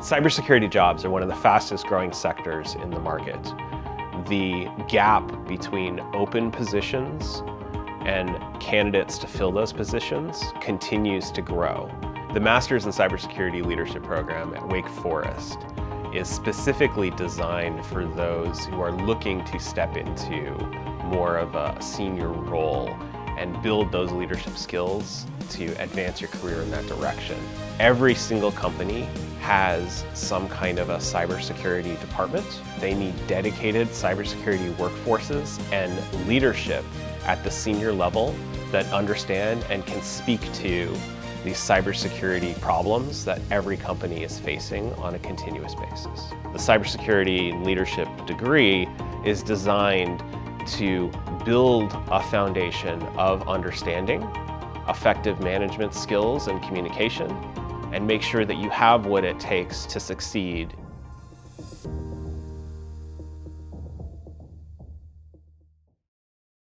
Cybersecurity jobs are one of the fastest growing sectors in the market. The gap between open positions and candidates to fill those positions continues to grow. The Masters in Cybersecurity Leadership Program at Wake Forest is specifically designed for those who are looking to step into more of a senior role and build those leadership skills to advance your career in that direction. Every single company has some kind of a cybersecurity department. They need dedicated cybersecurity workforces and leadership at the senior level that understand and can speak to these cybersecurity problems that every company is facing on a continuous basis. The cybersecurity leadership degree is designed to build a foundation of understanding, effective management skills and communication, and make sure that you have what it takes to succeed